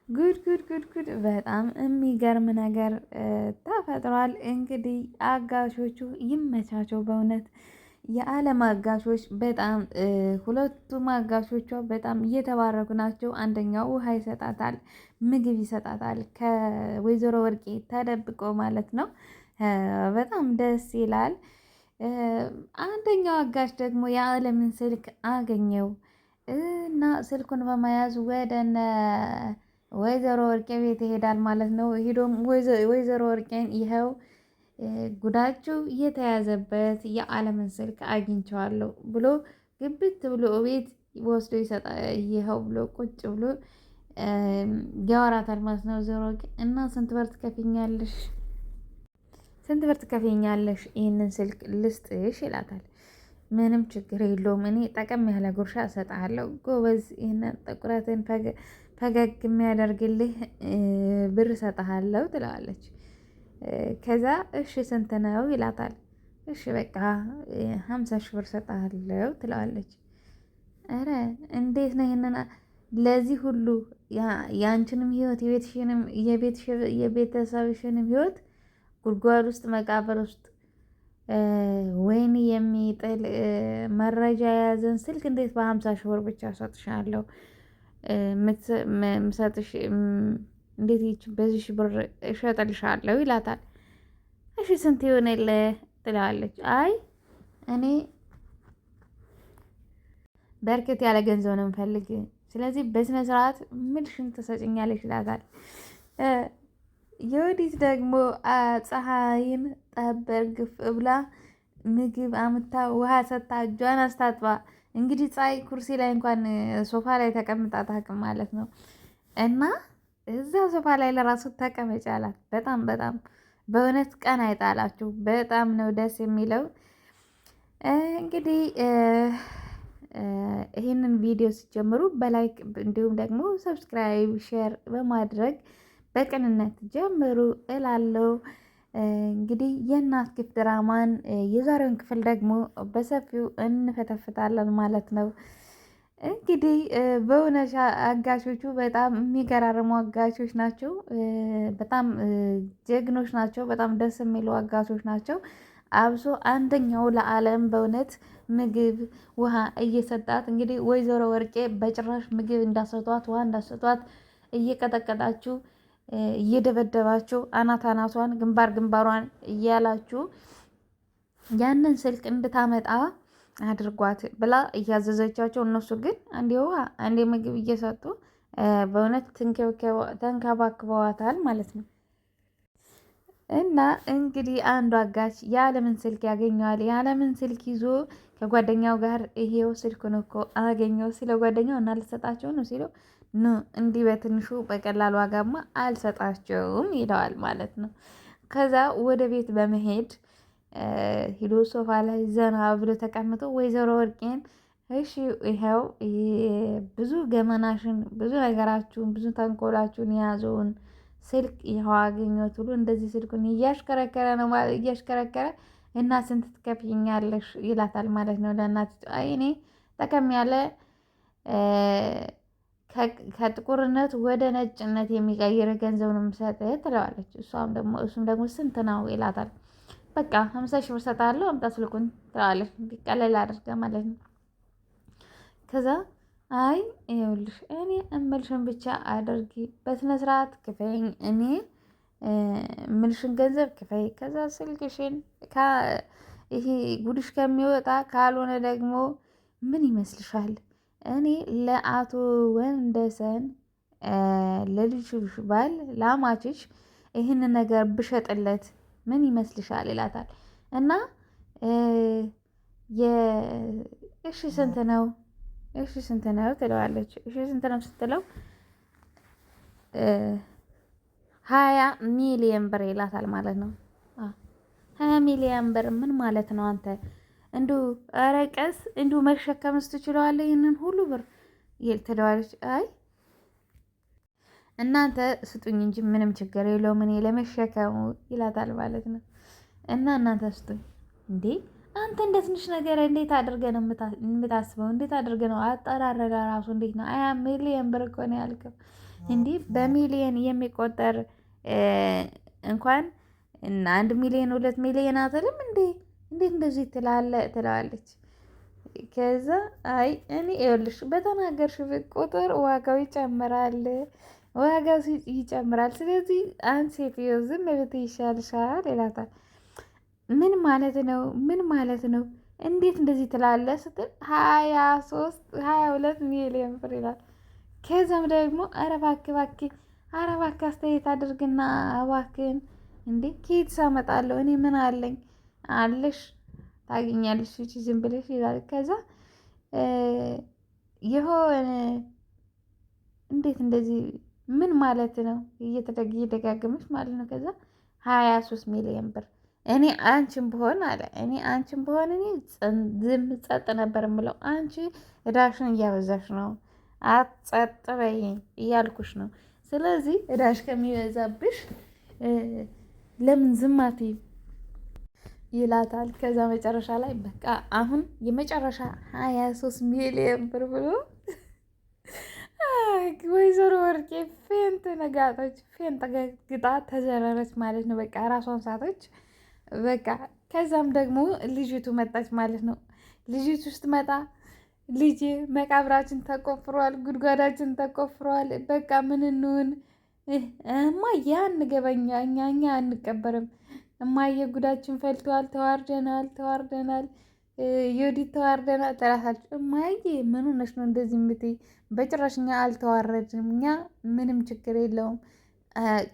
ጉድ ጉድ ጉድ ጉድ! በጣም የሚገርም ነገር ተፈጥሯል። እንግዲህ አጋሾቹ ይመቻቸው በእውነት የዓለም አጋሾች በጣም ሁለቱም አጋሾቿ በጣም እየተባረኩ ናቸው። አንደኛው ውሃ ይሰጣታል፣ ምግብ ይሰጣታል ከወይዘሮ ወርቄ ተደብቆ ማለት ነው። በጣም ደስ ይላል። አንደኛው አጋሽ ደግሞ የዓለምን ስልክ አገኘው እና ስልኩን በመያዝ ወደነ ወይዘሮ ወርቄ ቤት ይሄዳል ማለት ነው። ሄዶም ወይዘሮ ወርቄን ይኸው ጉዳችሁ የተያዘበት የዓለምን ስልክ አግኝቼዋለሁ ብሎ ግብት ብሎ ቤት ወስዶ ይሰጣ ይኸው ብሎ ቁጭ ብሎ ያወራታል ማለት ነው። ወይዘሮ ወርቄ እና ስንት ብር ትከፍይኛለሽ? ስንት ብር ትከፍይኛለሽ? ይህንን ስልክ ልስጥሽ ይላታል። ምንም ችግር የለውም እኔ ጠቀም ያለ ጉርሻ እሰጥሃለሁ ጎበዝ፣ ይህንን ጥቁረትን ፈገግ የሚያደርግልህ ብር እሰጥሃለሁ ትለዋለች። ከዛ እሺ ስንት ነው ይላታል። እሺ በቃ 50 ሺህ ብር እሰጥሃለሁ ትለዋለች። ኧረ እንዴት ነው ይሄንን ለዚህ ሁሉ የአንቺንም ህይወት የቤተሰብሽንም ህይወት ጉድጓድ ውስጥ መቃብር ውስጥ ወይን የሚጥል መረጃ የያዘን ስልክ እንዴት በ50 ሺህ ብር ብቻ እሰጥሻለሁ ምሰጥሽ እንዴት ይች በዚህ ሺህ ብር እሸጥልሻለሁ ይላታል። እሺ ስንት ይሆንልህ ትለዋለች። አይ እኔ በርከት ያለ ገንዘብ ነው የምፈልግ፣ ስለዚህ በስነ ስርዓት ምልሽን ትሰጭኛለሽ ይላታል። የወዲት ደግሞ ፀሐይን ጠበር ግፍ ብላ ምግብ አምታ ውሃ ሰታ እጇን አስታጥባ እንግዲህ ፀሐይ ኩርሲ ላይ እንኳን ሶፋ ላይ ተቀምጣ ታውቅም ማለት ነው። እና እዛ ሶፋ ላይ ለራሱ ተቀመጭ አላት። በጣም በጣም በእውነት ቀን አይጣላችሁ፣ በጣም ነው ደስ የሚለው። እንግዲህ ይህንን ቪዲዮ ሲጀምሩ በላይክ እንዲሁም ደግሞ ሰብስክራይብ፣ ሼር በማድረግ በቅንነት ጀምሩ እላለሁ። እንግዲህ የእናት ግፍ ድራማን የዛሬውን ክፍል ደግሞ በሰፊው እንፈተፍታለን ማለት ነው። እንግዲህ በእውነት አጋሾቹ በጣም የሚገራርሙ አጋሾች ናቸው። በጣም ጀግኖች ናቸው። በጣም ደስ የሚሉ አጋሾች ናቸው። አብሶ አንደኛው ለዓለም በእውነት ምግብ ውሃ እየሰጣት እንግዲህ ወይዘሮ ወርቄ በጭራሽ ምግብ እንዳሰጧት ውሃ እንዳሰጧት እየቀጠቀጣችሁ እየደበደባችሁ አናት አናቷን ግንባር ግንባሯን እያላችሁ ያንን ስልክ እንድታመጣ አድርጓት ብላ እያዘዘቻቸው፣ እነሱ ግን አንዴ ውሃ አንዴ ምግብ እየሰጡ በእውነት ተንከባክበዋታል ማለት ነው። እና እንግዲህ አንዱ አጋች የዓለምን ስልክ ያገኘዋል። የዓለምን ስልክ ይዞ ከጓደኛው ጋር ይሄው ስልኩን እኮ አገኘው ሲለው ጓደኛው እና ልሰጣቸው ነው ሲለው ኑ እንዲህ በትንሹ በቀላል ዋጋማ አልሰጣቸውም ይለዋል ማለት ነው። ከዛ ወደ ቤት በመሄድ ሂዶ ሶፋ ላይ ዘና ብሎ ተቀምጦ ወይዘሮ ወርቄን እሺ ይኸው ብዙ ገመናሽን ብዙ ነገራችሁን ብዙ ተንኮላችሁን የያዘውን ስልክ ይኸው አገኘሁት ብሎ እንደዚህ ስልኩን እያሽከረከረ ነው ማለት እያሽከረከረ እና ስንት ትከፍይኛለሽ ይላታል ማለት ነው ለእናት። አይ እኔ ጠቀም ያለ ከጥቁርነት ወደ ነጭነት የሚቀይር ገንዘብ ነው የምሰጥህ ትለዋለች። እሱም ደግሞ ስንት ነው ይላታል። በቃ 50 ሺህ ብር እሰጥሃለሁ አምጣ ስልኩን ትለዋለች። ቀለል አድርጋ ማለት ነው። ከዛ አይ ይኸውልሽ እኔ እምልሽን ብቻ አድርጊ፣ በስነ ስርዓት ክፈይኝ፣ እኔ እምልሽን ገንዘብ ክፈይ፣ ከዛ ስልክሽን ይሄ ጉድሽ ከሚወጣ ካልሆነ ደግሞ ምን ይመስልሻል እኔ ለአቶ ወንደሰን ለልጅሽ ባል ለአማችሽ ይህን ነገር ብሸጥለት ምን ይመስልሻል ይላታል። እና እሺ ስንት ነው እሺ ስንት ነው ትለዋለች። እሺ ስንት ነው ስትለው 20 ሚሊዮን ብር ይላታል ማለት ነው። 20 ሚሊዮን ብር ምን ማለት ነው አንተ እንዱ አረቀስ እንዱ መሸከምስ ትችላለህ ይሄንን ሁሉ ብር ትለዋለች። አይ እናንተ ስጡኝ እንጂ ምንም ችግር የለውም እኔ ለመሸከሙ ይላታል ማለት ነው። እና እናንተ ስጡኝ እንዴ አንተ እንደ ትንሽ ነገር እንዴት አድርገህ ነው የምታስበው? እንዴት አድርገህ ነው አጠራረጋ ራሱ እንዴት ነው? 20 ሚሊዮን ብር እኮ ነው ያልከው እንዲህ በሚሊየን የሚቆጠር እንኳን 1 ሚሊዮን 2 ሚሊዮን አትልም እንዴ? እንዴት እንደዚህ ትላለች። ከዛ አይ እኔ ይኸውልሽ በተናገርሽ ቁጥር ዋጋው ይጨምራል፣ ዋጋው ይጨምራል። ስለዚህ አንድ ሴትዮ ዝም ብትይ ይሻልሻል ይላታል። ምን ማለት ነው? ምን ማለት ነው? እንዴት እንደዚህ ትላለህ ስትል 22 ሚሊዮን ብር ይላል። ከዛም ደግሞ ኧረ እባክህ እባክህ ኧረ እባክህ አስተያየት አድርግና እባክህን እንዴ ከየት ሳመጣለሁ እኔ ምን አለኝ አለሽ ታገኛለሽ እቺ ዝም ብለሽ ይላል። ከዛ የሆነ እንዴት እንደዚህ ምን ማለት ነው እየደጋገመች ማለት ነው። ከዛ 23 ሚሊዮን ብር እኔ አንቺን ብሆን አለ እኔ አንቺን ብሆን እኔ ዝም ጸጥ ነበር የምለው። አንቺ እዳሽን እያበዛሽ ነው፣ አትጸጥ በይ እያልኩሽ ነው። ስለዚህ እዳሽ ከሚበዛብሽ ለምን ዝም አትይም ይላታል። ከዛ መጨረሻ ላይ በቃ አሁን የመጨረሻ 23 ሚሊዮን ብር ብሎ ወይዘሮ ወርቄ ፌንት ነጋጦች፣ ፌንት ግጣ ተዘረረች ማለት ነው። በቃ ራሷን ሳተች በቃ። ከዛም ደግሞ ልጅቱ መጣች ማለት ነው። ልጅቱ ስትመጣ ልጅ መቃብራችን ተቆፍሯል፣ ጉድጓዳችን ተቆፍሯል፣ በቃ ምን እንሁን እማዬ አንገበኛ እኛ አንቀበርም እማዬ ጉዳችን ፈልተዋል፣ ተዋርደናል ዮዲት ተዋርደናል ትላታለች። እማዬ ምን ሆነሽ ነው እንደዚህ የምትይ? በጭራሽ እኛ አልተዋረድንም፣ እኛ ምንም ችግር የለውም፣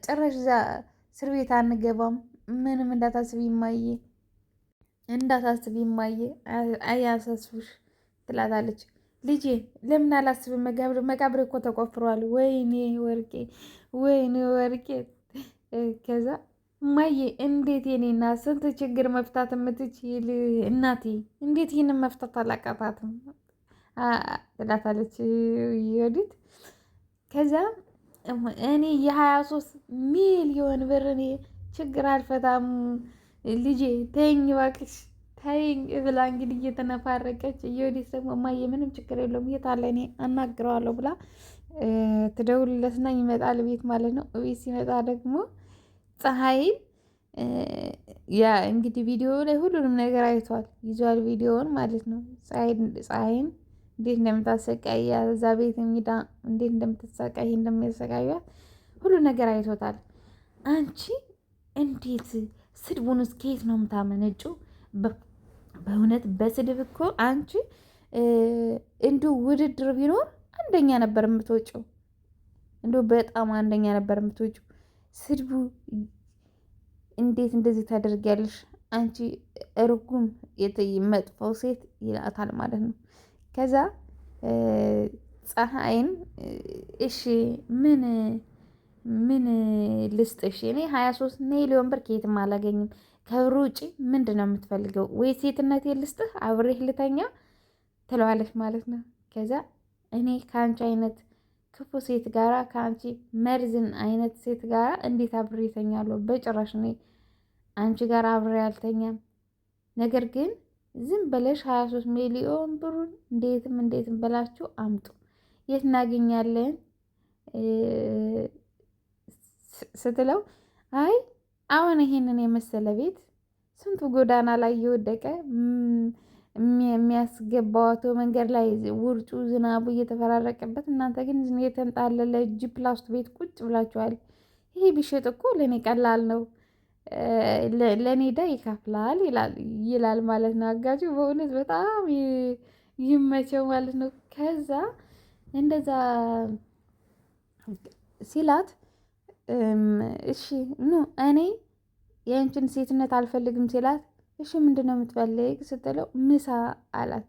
ጭራሽ እዛ እስር ቤት አንገባም፣ ምንም እንዳታስቢ እማዬ አያሳስብሽ ትላታለች። ልጄ ለምን አላስብም? መቃብር እኮ ተቆፍሯል። ወይኔ ወርቄ። ከዛ እማዬ እንዴት የኔና ስንት ችግር መፍታት የምትችል እናቴ እንዴት ይህንን መፍታት አላቃታትም ትላታለች ዮዲት። ከዛ እኔ የ23 ሚሊዮን ብር እኔ ችግር አልፈታም ልጄ ተይኝ እባክሽ ተይኝ ብላ እንግዲህ እየተነፋረቀች ዮዲት ደግሞ እማዬ ምንም ችግር የለውም የት አለ እኔ አናግረዋለሁ ብላ ትደውልለትና ይመጣል ቤት ማለት ነው። ቤት ሲመጣ ደግሞ ፀሐይን ያ እንግዲህ ቪዲዮ ላይ ሁሉንም ነገር አይቷል፣ ይዟል ቪዲዮውን ማለት ነው። ፀሐይን እንዴት እንደምታሰቃይ እዛ ቤት የሚዳ እንዴት እንደምትሰቃይ እንደሚያሰቃያት ሁሉ ነገር አይቶታል። አንቺ እንዴት ስድቡን ከየት ነው የምታመነጭው? በእውነት በስድብ እኮ አንቺ እንዲሁ ውድድር ቢኖር አንደኛ ነበር የምትወጪው፣ እንዲሁ በጣም አንደኛ ነበር የምትወጪው። ስድቡ እንዴት እንደዚህ ታደርጊያለሽ አንቺ እርጉም መጥፎ ሴት ይላታል ማለት ነው። ከዛ ፀሐይን እሺ ምን ልስጥሽ? እኔ 23 ሚሊዮን ብር ከየትም አላገኝም። ከብሩ ውጪ ምንድን ነው የምትፈልገው? ወይ ሴትነት ልስጥህ አብሬህ ልተኛ ትለዋለች ማለት ነው። ከዛ እኔ ከአንቺ አይነት ክፉ ሴት ጋራ ከአንቺ መርዝን አይነት ሴት ጋራ እንዴት አብሬ እተኛለሁ? በጭራሽ እኔ አንቺ ጋር አብሬ አልተኛም። ነገር ግን ዝም ብለሽ 23 ሚሊዮን ብሩን እንዴትም ብላችሁ አምጡ። የት እናገኛለን ስትለው አይ አሁን ይሄንን የመሰለ ቤት ስንቱ ጎዳና ላይ እየወደቀ የሚያስገባው አቶ መንገድ ላይ ውርጩ ዝናቡ እየተፈራረቀበት፣ እናንተ ግን የተንጣለለ ጂ+ ቤት ቁጭ ብላችኋል። ይሄ ቢሸጥ እኮ ለእኔ ቀላል ነው፣ ለእኔ ዳ ይከፍላል ይላል ማለት ነው። አጋጁ በእውነት በጣም ይመቸው ማለት ነው። ከዛ እንደዛ ሲላት እሺ ኑ እኔ የአንቺን ሴትነት አልፈልግም ሲላት እሺ ምንድን ነው የምትፈልግ ስትለው ምሳ አላት።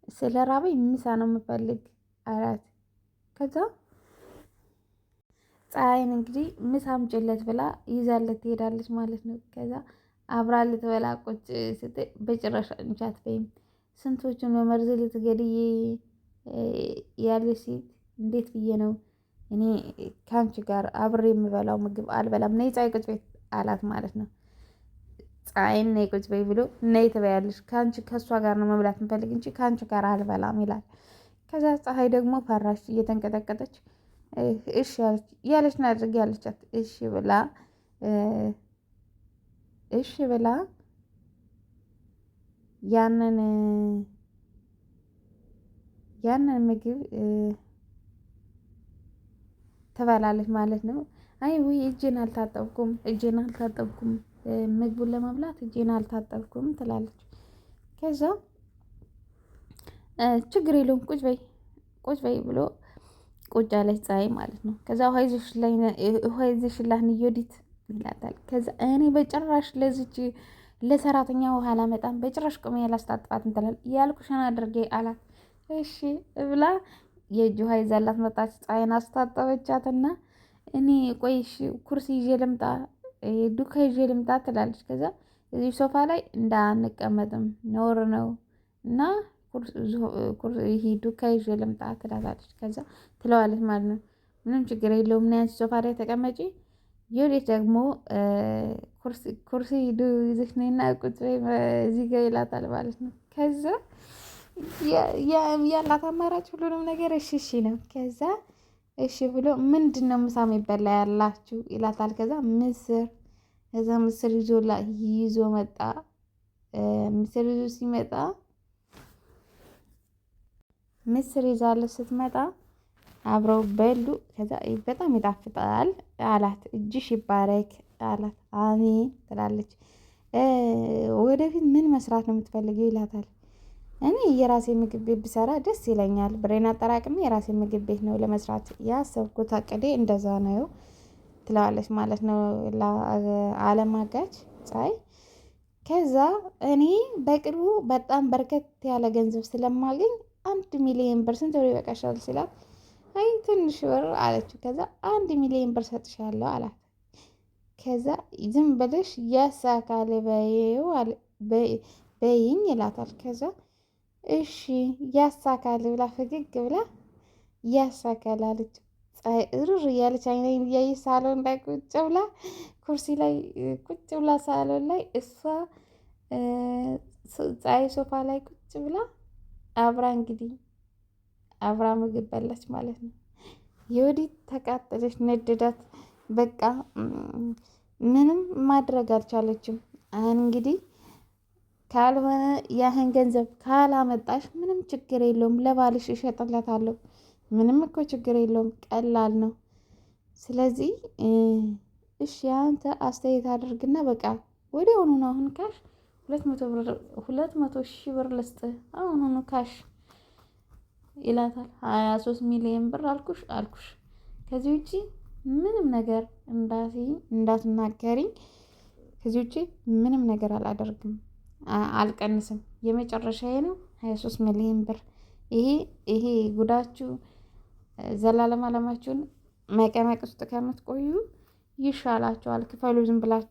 ስለ ራበኝ ምሳ ነው የምፈልግ አላት። ከዛ ፀሐይን እንግዲህ ምሳ አምጪለት ብላ ይዛለት ትሄዳለች ማለት ነው። ከዛ አብራ ልትበላ ቁጭ ስትል በጭራሽ አንቺ አትበይም፣ ስንቶቹን በመርዝ ልትገድይ ያለች ሴት እንዴት ብዬ ነው እኔ ከአንቺ ጋር አብሬ የምበላው ምግብ አልበላም፣ ነይ ፀሐይ ቁጭ በይ አላት ማለት ነው። ፀሐይን ነይ ቁጭ በይ ብሎ ነይ ትበያለሽ፣ ከእሷ ጋር ነው መብላት የምፈልግ እንጂ ከአንቺ ጋር አልበላም ይላል። ከዛ ፀሐይ ደግሞ ፈራሽ እየተንቀጠቀጠች እሺ ያለችን አድርግ ያለቻት እሺ ብላ ያንን ምግብ ትበላለች ማለት ነው። አይ ውይ እጄን አልታጠብኩም ምግቡን ለመብላት እጄን አልታጠብኩም ትላለች። ከዛ ችግር የለውም ቁጭ በይ ብሎ ቁጭ አለች ፀሐይ ማለት ነው። ከዛ ውሃ ይዘሽላት ነይ ዮዲት ይላታል። ከዛ እኔ በጭራሽ ለዚች ለሰራተኛ ውሃ አላመጣም በጭራሽ ቁሜ ያላስታጥፋትም ትላለች። ያልኩሽን አድርጌ አላት። እሺ ብላ የእጅ ውሃ ይዛላት መጣች። ፀሐይን አስታጠበቻትና እኔ ቆይሽ ኩርሲ ይዤ ልምጣ ዱካ ይዤ ልምጣ ትላለች። ከዛ እዚህ ሶፋ ላይ እንዳንቀመጥም ነውር ነው እና ይሄ ዱካ ይዤ ልምጣ ትላታለች። ከዛ ትለዋለች ማለት ነው። ምንም ችግር የለውም ና ያንቺ ሶፋ ላይ ተቀመጪ፣ ዮዲት ደግሞ ኩርሲ ይዘሽ ነይና ቁጭ በይ እዚህ ጋር ይላታል ማለት ነው። ከዛ ያላት አማራጭ ሁሉንም ነገር እሺ ነው። ከዛ እሺ ብሎ ምንድን ነው ምሳ የሚበላ ያላችሁ ይላታል። ከዛ ምስር ይዞ መጣ። ምስር ይዞ ሲመጣ ምስር ይዛለች ስትመጣ አብረው በሉ። ከዛ በጣም ይጣፍጣል አላት። እጅሽ ይባረክ አላት። አሜን ትላለች። ወደፊት ምን መስራት ነው የምትፈልገው ይላታል። እኔ የራሴ ምግብ ቤት ብሰራ ደስ ይለኛል። ብሬን አጠራቅሜ የራሴ ምግብ ቤት ነው ለመስራት ያሰብኩት፣ አቅዴ እንደዛ ነው ትለዋለች ማለት ነው አለማጋች ፀሐይ። ከዛ እኔ በቅርቡ በጣም በርከት ያለ ገንዘብ ስለማገኝ 1 ሚሊዮን ብር ስንት ብር ይበቃሻል ሲላት፣ አይ ትንሽ ብር አለችው። ከዛ 1 ሚሊዮን ብር ሰጥሻለሁ አላት። ከዛ ዝም ብለሽ ያሳካል በይኝ ይላታል። ከዛ እሺ ያሳካል ብላ ፈገግ ብላ ያሳካል አለች። ፀሐይ እርር እያለች አይኔን እያየች ሳሎን ላይ ቁጭ ብላ ኩርሲ ላይ ቁጭ ብላ ሳሎን ላይ እሷ ፀሐይ ሶፋ ላይ ቁጭ ብላ አብራ ምግብ በላች ማለት ነው። ዮዲት ተቃጠለች፣ ነደዳት። በቃ ምንም ማድረግ አልቻለችም። እንግዲህ ካልሆነ ያህን ገንዘብ ካላመጣሽ ምንም ችግር የለውም ለባልሽ እሸጥለታለሁ፣ ምንም እኮ ችግር የለውም ቀላል ነው። ስለዚህ እሺ አንተ አስተያየት አድርግና በቃ ወዲያውኑ ነው አሁን ካሽ 200,000 ብር ልስጥህ አሁኑኑ ካሽ ይላታል። 23 ሚሊዮን ብር አልኩሽ። ከዚህ ውጪ ምንም ነገር እንዳትናገሪኝ፣ ከዚህ ውጪ ምንም ነገር አላደርግም፣ አልቀንስም። የመጨረሻዬ ነው 23 ሚሊዮን ብር። ይሄ ጉዳችሁ ዘላለም አለማችሁን መቀመቅ ውስጥ ከምትቆዩ ይሻላችኋል። ክፈሉ ዝም ብላችሁ።